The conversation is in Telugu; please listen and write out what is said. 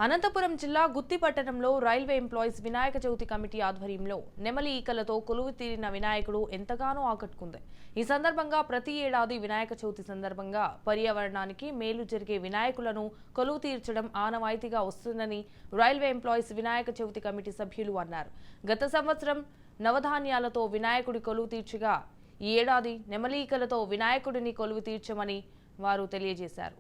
అనంతపురం జిల్లా గుత్తి పట్టణంలో railway employees Vinayaka Chavithi committee ఆధ్వర్యంలో నెమలి ఈకలతో కొలువు తీరిన వినాయకుడు ఎంతగానో ఆకట్టుకుంది. ఈ సందర్భంగా ప్రతి ఏడాది వినాయక చవితి సందర్భంగా పర్యావరణానికి మేలు జరిగే వినాయకులను కొలువు తీర్చడం ఆనవాయితీగా వస్తుందని railway employees Vinayaka Chavithi committee సభ్యులు అన్నారు. గత సంవత్సరం నవధాన్యాలతో వినాయకుడి కొలువు తీర్చగా ఈ ఏడాది నెమలి ఈకలతో వినాయకుడిని కొలువు తీర్చమని వారు తెలియజేశారు.